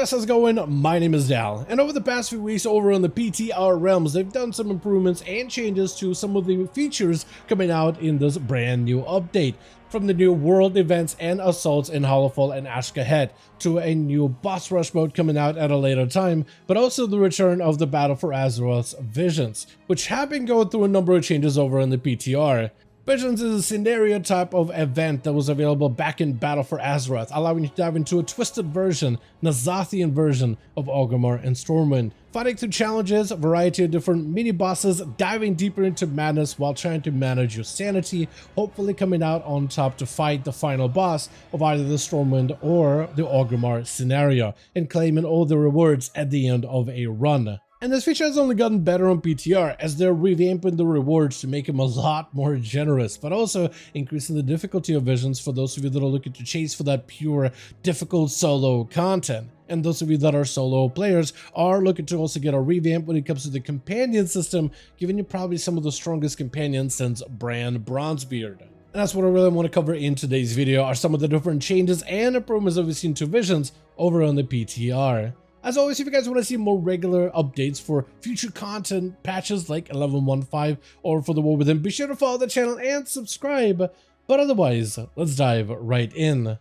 guys, how's it going? My name is Dal, and over the past few weeks over on the PTR realms, they've done some improvements and changes to some of the features coming out in this brand new update. From the new world events and assaults in Hollowfall and Ashkahet, to a new boss rush mode coming out at a later time, but also the return of the Battle for Azeroth's Visions, which have been going through a number of changes over in the PTR. Visions is a scenario type of event that was available back in Battle for Azeroth, allowing you to dive into a twisted version, Nazathian version of Orgrimmar and Stormwind, fighting through challenges, a variety of different mini-bosses, diving deeper into madness while trying to manage your sanity, hopefully coming out on top to fight the final boss of either the Stormwind or the Orgrimmar scenario, and claiming all the rewards at the end of a run. And this feature has only gotten better on PTR as they're revamping the rewards to make them a lot more generous, but also increasing the difficulty of Visions for those of you that are looking to chase for that pure, difficult solo content. And those of you that are solo players are looking to also get a revamp when it comes to the companion system, giving you probably some of the strongest companions since Bran Bronzebeard. And that's what I really want to cover in today's video, are some of the different changes and improvements that we've seen to Visions over on the PTR. As always, if you guys want to see more regular updates for future content patches like 11.15 or for the War Within, be sure to follow the channel and subscribe. But otherwise, let's dive right in.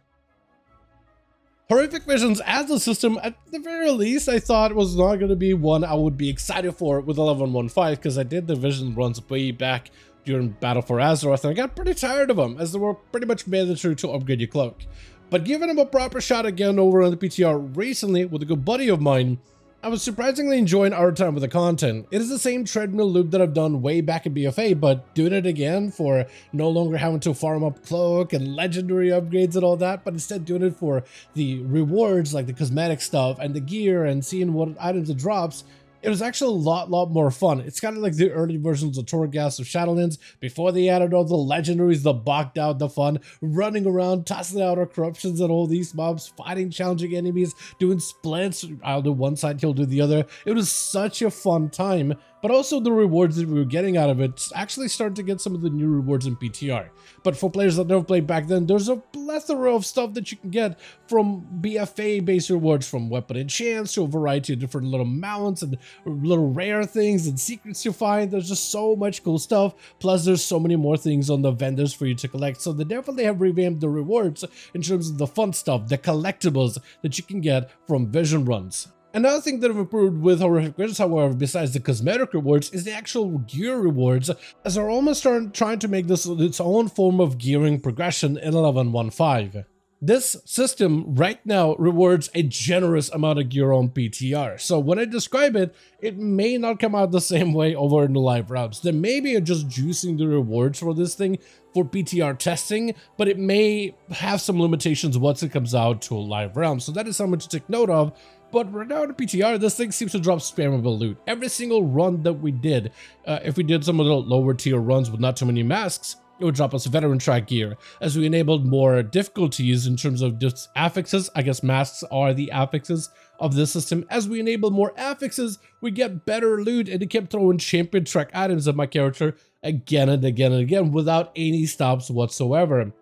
Horrific Visions as a system, at the very least, I thought was not going to be one I would be excited for with 11.15, because I did the Vision runs way back during Battle for Azeroth and I got pretty tired of them, as they were pretty much mandatory to upgrade your cloak. But giving him a proper shot again over on the PTR recently with a good buddy of mine, I was surprisingly enjoying our time with the content. It is the same treadmill loop that I've done way back in BFA, but doing it again for no longer having to farm up cloak and legendary upgrades and all that, but instead doing it for the rewards like the cosmetic stuff and the gear and seeing what items it drops. It was actually a lot more fun. It's kind of like the early versions of Torghast of Shadowlands before they added all the legendaries that bogged down the fun, running around, tossing out our corruptions and all these mobs, fighting challenging enemies, doing splits. I'll do one side, he'll do the other. It was such a fun time, but also the rewards that we were getting out of it actually started to get some of the new rewards in PTR. But for players that never played back then, there's a plethora of stuff that you can get from BFA-based rewards, from weapon enchants to a variety of different little mounts and little rare things and secrets you find. There's just so much cool stuff. Plus, there's so many more things on the vendors for you to collect. So they definitely have revamped the rewards in terms of the fun stuff, the collectibles that you can get from Vision runs. Another thing that I've improved with Horrific Visions, however, besides the cosmetic rewards, is the actual gear rewards, as they're almost trying to make this its own form of gearing progression in 11.15. This system right now rewards a generous amount of gear on PTR, so when I describe it, it may not come out the same way over in the live realms. There may be just juicing the rewards for this thing for PTR testing, but it may have some limitations once it comes out to a live realm, so that is something to take note of. But right now in the PTR, this thing seems to drop spammable loot. Every single run that we did, if we did some of the lower tier runs with not too many masks, it would drop us veteran track gear. As we enabled more difficulties in terms of affixes, I guess masks are the affixes of this system. As we enable more affixes, we get better loot, and it kept throwing champion track items at my character again and again and again without any stops whatsoever.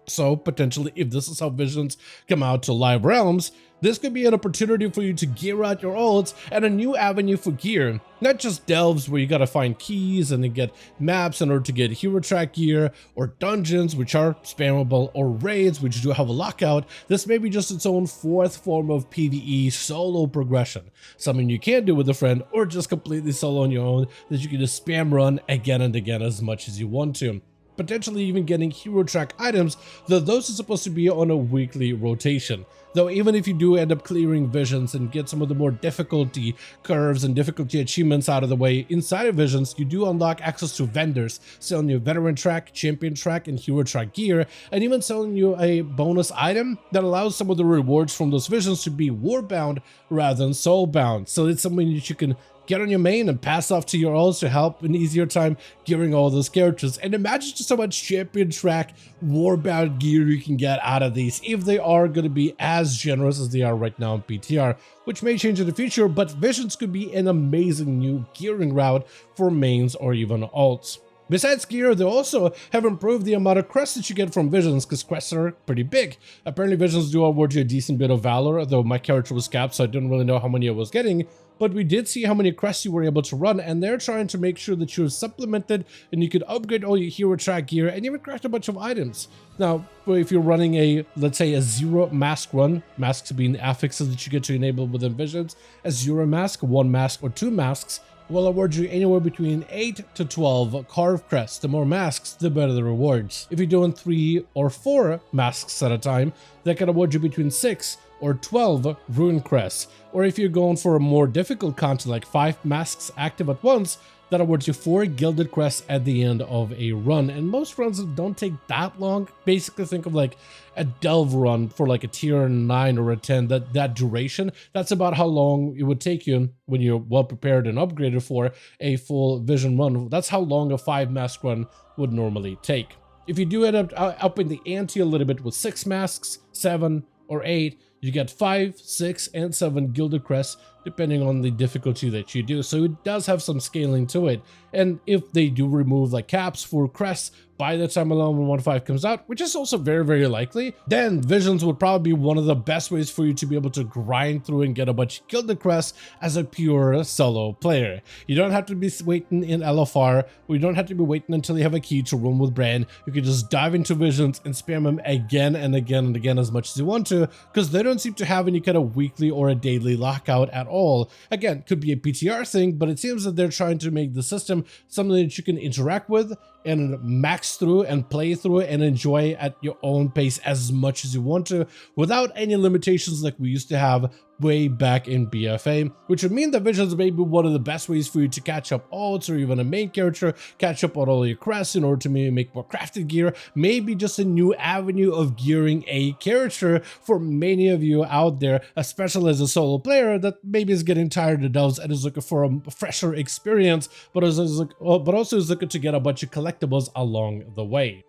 So potentially, if this is how Visions come out to live realms, this could be an opportunity for you to gear out your ults and a new avenue for gear. Not just delves where you gotta find keys and then get maps in order to get hero track gear, or dungeons which are spammable, or raids which do have a lockout. This may be just its own fourth form of PvE solo progression. Something you can do with a friend, or just completely solo on your own, that you can just spam run again and again as much as you want to. Potentially even getting hero track items, though those are supposed to be on a weekly rotation. Though even if you do end up clearing Visions and get some of the more difficulty curves and difficulty achievements out of the way inside of Visions, you do unlock access to vendors selling you veteran track, champion track, and hero track gear, and even selling you a bonus item that allows some of the rewards from those Visions to be warbound rather than soulbound. So it's something that you can get on your main and pass off to your ults to help an easier time gearing all those characters. And imagine just how much champion track warbound gear you can get out of these if they are going to be as generous as they are right now in PTR, which may change in the future, but Visions could be an amazing new gearing route for mains or even ults. Besides gear, they also have improved the amount of crests that you get from visions, because crests are pretty big. Apparently visions do award you a decent bit of valor, though my character was capped, so I didn't really know how many I was getting. But we did see how many crests you were able to run, and they're trying to make sure that you're supplemented and you could upgrade all your hero track gear and even craft a bunch of items. Now, if you're running a, let's say, a 0 mask run, masks being affixes that you get to enable within visions, a 0 mask, 1 mask, or 2 masks, will award you anywhere between 8 to 12 carved crests. The more masks, the better the rewards. If you're doing 3 or 4 masks at a time, that can award you between 6 or 12 rune crests. Or if you're going for a more difficult content like 5 masks active at once, that awards you 4 gilded crests at the end of a run. And most runs don't take that long. Basically think of like a delve run for like a tier 9 or a 10, that duration. That's about how long it would take you when you're well prepared and upgraded for a full vision run. That's how long a 5 mask run would normally take. If you do end up upping the ante a little bit with 6 masks, 7 or 8, you get 5, 6, and 7 gilded crests depending on the difficulty that you do. So it does have some scaling to it. And if they do remove like caps for crests by the time 11.15 comes out, which is also very, very likely, then Visions would probably be one of the best ways for you to be able to grind through and get a bunch of gilded crests as a pure solo player. You don't have to be waiting in LFR, or you don't have to be waiting until you have a key to run with Bran. You can just dive into Visions and spam them again and again and again as much as you want to, because they don't seem to have any kind of weekly or a daily lockout at all. Again, could be a PTR thing, but it seems that they're trying to make the system something that you can interact with and max through and play through and enjoy at your own pace as much as you want to, without any limitations like we used to have way back in BFA, which would mean that Visions may be one of the best ways for you to catch up ults or even a main character, catch up on all your crests in order to maybe make more crafted gear, maybe just a new avenue of gearing a character for many of you out there, especially as a solo player that maybe is getting tired of delves and is looking for a fresher experience, but also is looking to get a bunch of collectibles along the way.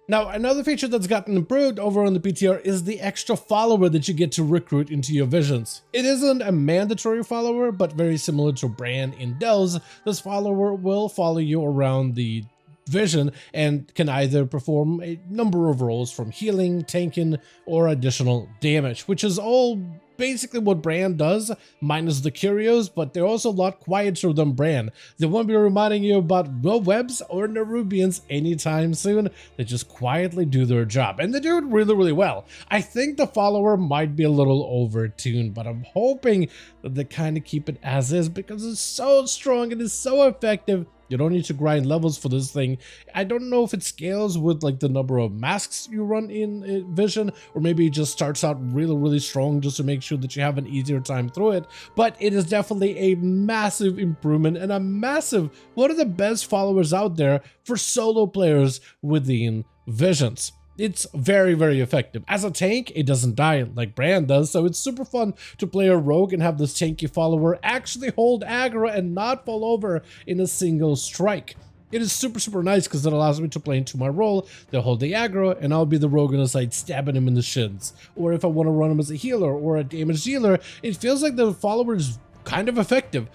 Now, another feature that's gotten improved over on the PTR is the extra follower that you get to recruit into your visions. It isn't a mandatory follower, but very similar to Bran in Delves, this follower will follow you around the vision and can either perform a number of roles from healing, tanking, or additional damage, which is all basically what Bran does, minus the curios, but they're also a lot quieter than Bran. They won't be reminding you about no webs or Nerubians anytime soon. They just quietly do their job, and they do it really, really well. I think the follower might be a little overtuned, but I'm hoping that they kind of keep it as is because it's so strong and it's so effective. You don't need to grind levels for this thing. I don't know if it scales with like the number of masks you run in Vision, or maybe it just starts out really, really strong just to make sure that you have an easier time through it. But it is definitely a massive improvement and a massive, one of the best followers out there for solo players within Visions. It's very, very effective. As a tank, it doesn't die like Bran does, so it's super fun to play a rogue and have this tanky follower actually hold aggro and not fall over in a single strike. It is super, super nice because it allows me to play into my role. They'll hold the aggro and I'll be the rogue on the side stabbing him in the shins. Or if I want to run him as a healer or a damage dealer, it feels like the follower is kind of effective.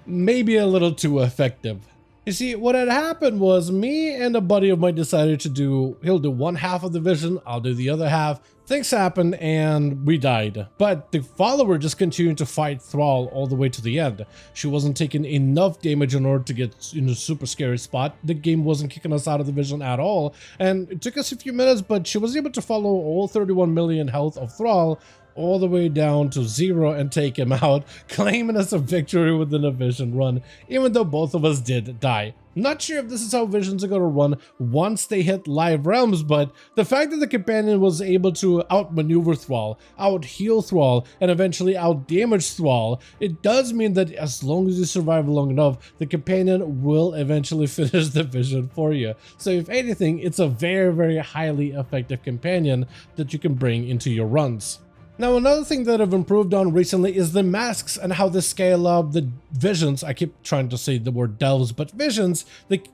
Maybe a little too effective. You see, what had happened was me and a buddy of mine decided to do, he'll do one half of the vision, I'll do the other half. Things happened and we died. But the follower just continued to fight Thrall all the way to the end. She wasn't taking enough damage in order to get in a super scary spot. The game wasn't kicking us out of the vision at all. And it took us a few minutes, but she was able to follow all 31 million health of Thrall all the way down to 0 and take him out, claiming us a victory within a vision run, even though both of us did die. Not sure if this is how visions are going to run once they hit live realms, but the fact that the companion was able to outmaneuver Thrall, out-heal Thrall, and eventually out-damage Thrall, it does mean that as long as you survive long enough, the companion will eventually finish the vision for you. So if anything, it's a very, very highly effective companion that you can bring into your runs. Now, another thing that I've improved on recently is the masks and how they scale up the visions. I keep trying to say the word delves, but visions,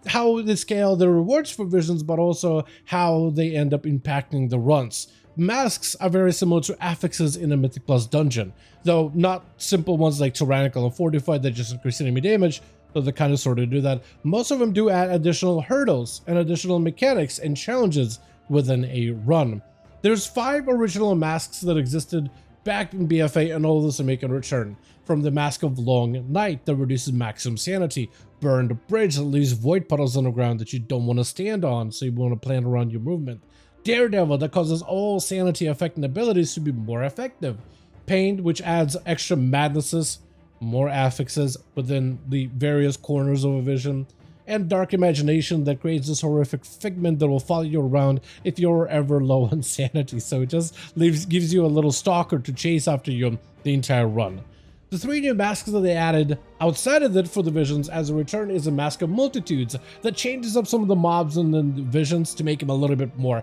how they scale the rewards for visions, but also how they end up impacting the runs. Masks are very similar to affixes in a Mythic Plus dungeon, though not simple ones like Tyrannical and Fortified that just increase enemy damage. So they kind of sort of do that. Most of them do add additional hurdles and additional mechanics and challenges within a run. There's 5 original masks that existed back in BFA, and all of this are making a return. From the Mask of Long Night that reduces maximum sanity, Burned Bridge that leaves void puddles on the ground that you don't want to stand on, so you want to plan around your movement. Daredevil that causes all sanity affecting abilities to be more effective. Pain, which adds extra madnesses, more affixes within the various corners of a vision. And Dark Imagination that creates this horrific figment that will follow you around if you're ever low on sanity. So it just gives you a little stalker to chase after you the entire run. The 3 new masks that they added outside of it for the visions as a return is a Mask of Multitudes that changes up some of the mobs in the visions to make them a little bit more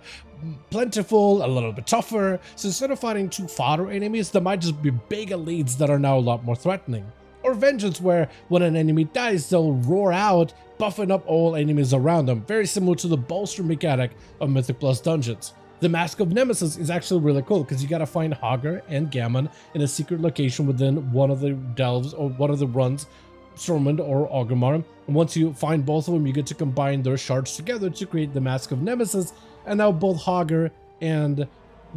plentiful, a little bit tougher. So instead of fighting 2 fodder enemies, there might just be big elites that are now a lot more threatening. Or Vengeance, where when an enemy dies, they'll roar out, buffing up all enemies around them, very similar to the bolster mechanic of Mythic Plus dungeons. The Mask of Nemesis is actually really cool because you gotta find Hagar and Gammon in a secret location within one of the delves or one of the runs, Stormwind or Orgrimmar. And once you find both of them, you get to combine their shards together to create the Mask of Nemesis. And now both Hagar and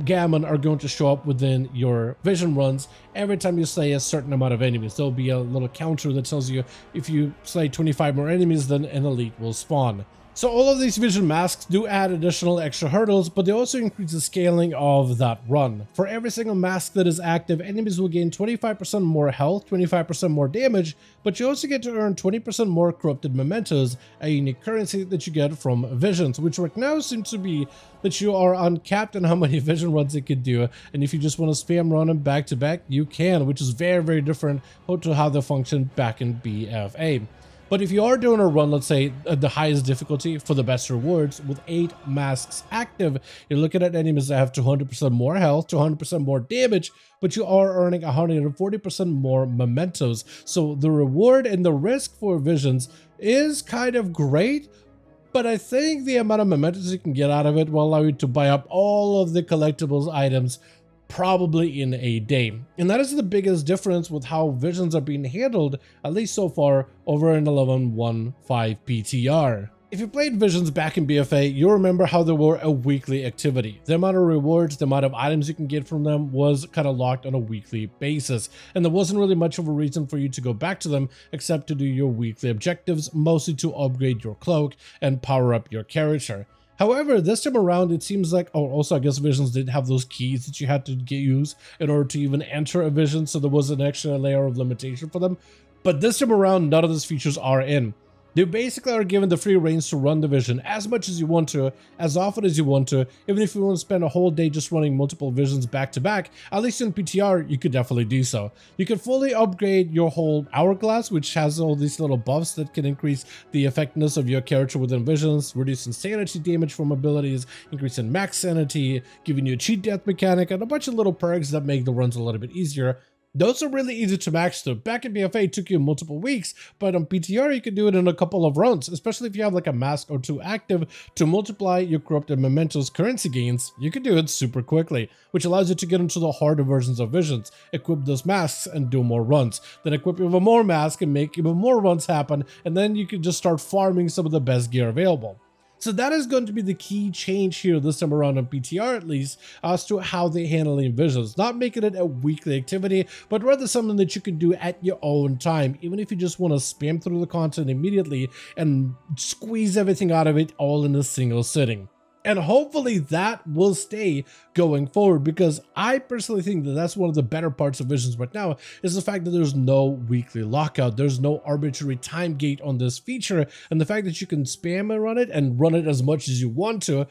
Gammon are going to show up within your vision runs every time you slay a certain amount of enemies. There'll be a little counter that tells you if you slay 25 more enemies, then an elite will spawn. So all of these vision masks do add additional extra hurdles, but they also increase the scaling of that run. For every single mask that is active, enemies will gain 25% more health, 25% more damage, but you also get to earn 20% more corrupted mementos, a unique currency that you get from visions, which right now seems to be that you are uncapped on how many vision runs it could do, and if you just want to spam run them back to back, you can, which is very, very different to how they functioned back in BFA. But if you are doing a run, let's say at the highest difficulty for the best rewards with 8 masks active, you're looking at enemies that have 200% more health, 200% more damage, but you are earning 140% more mementos. So the reward and the risk for visions is kind of great, but I think the amount of mementos you can get out of it will allow you to buy up all of the collectibles items probably in a day. And that is the biggest difference with how visions are being handled, at least so far, over in 11.1.5 PTR. If you played visions back in BFA, you'll remember how they were a weekly activity. The amount of rewards, the amount of items you can get from them was kind of locked on a weekly basis. And there wasn't really much of a reason for you to go back to them except to do your weekly objectives, mostly to upgrade your cloak and power up your character. However, this time around, it seems like, oh, also I guess visions did have those keys that you had to use in order to even enter a vision, so there was an extra layer of limitation for them. But this time around, none of those features are in. You basically are given the free reins to run the vision as much as you want to, as often as you want to. Even if you want to spend a whole day just running multiple visions back to back, at least in PTR, you could definitely do so. You can fully upgrade your whole hourglass, which has all these little buffs that can increase the effectiveness of your character within visions, reducing sanity damage from abilities, increasing max sanity, giving you a cheat death mechanic, and a bunch of little perks that make the runs a little bit easier. Those are really easy to max to. Back in BFA, it took you multiple weeks, but on PTR, you can do it in a couple of runs, especially if you have like a mask or 2 active to multiply your corrupted mementos currency gains. You can do it super quickly, which allows you to get into the harder versions of visions, equip those masks and do more runs, then equip even more masks and make even more runs happen, and then you can just start farming some of the best gear available. So that is going to be the key change here this time around on PTR, at least, as to how they handle visions. Not making it a weekly activity, but rather something that you can do at your own time, even if you just want to spam through the content immediately and squeeze everything out of it all in a single sitting. And hopefully that will stay going forward, because I personally think that that's one of the better parts of Visions right now, is the fact that there's no weekly lockout. There's no arbitrary time gate on this feature, and the fact that you can spam and run it as much as you want to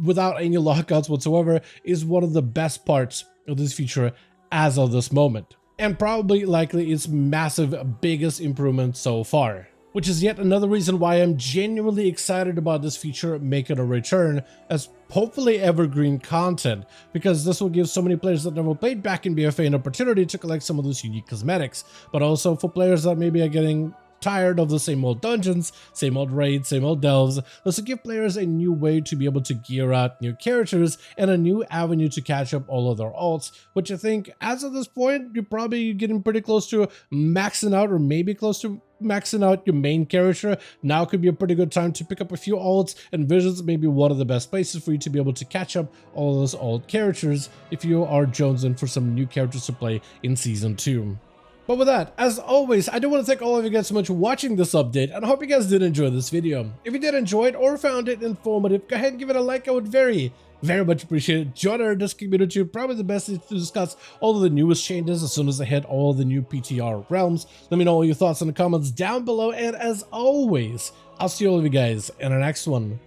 without any lockouts whatsoever is one of the best parts of this feature as of this moment. And probably likely its massive biggest improvement so far, which is yet another reason why I'm genuinely excited about this feature making a return as hopefully evergreen content, because this will give so many players that never played back in BFA an opportunity to collect some of those unique cosmetics, but also for players that maybe are getting tired of the same old dungeons, same old raids, same old delves. Let's give players a new way to be able to gear out new characters and a new avenue to catch up all of their alts, which I think as of this point, you're probably getting pretty close to maxing out, or maybe close to maxing out your main character. Now could be a pretty good time to pick up a few alts, and Visions may be one of the best places for you to be able to catch up all those old characters if you are jonesing for some new characters to play in Season 2. But with that, as always, I do want to thank all of you guys so much for watching this update, and I hope you guys did enjoy this video. If you did enjoy it or found it informative, go ahead and give it a like. I would very much appreciate it. Join our Discord community, probably the best to discuss all of the newest changes as soon as I hit all the new PTR realms. Let me know all your thoughts in the comments down below, and as always, I'll see all of you guys in our next one.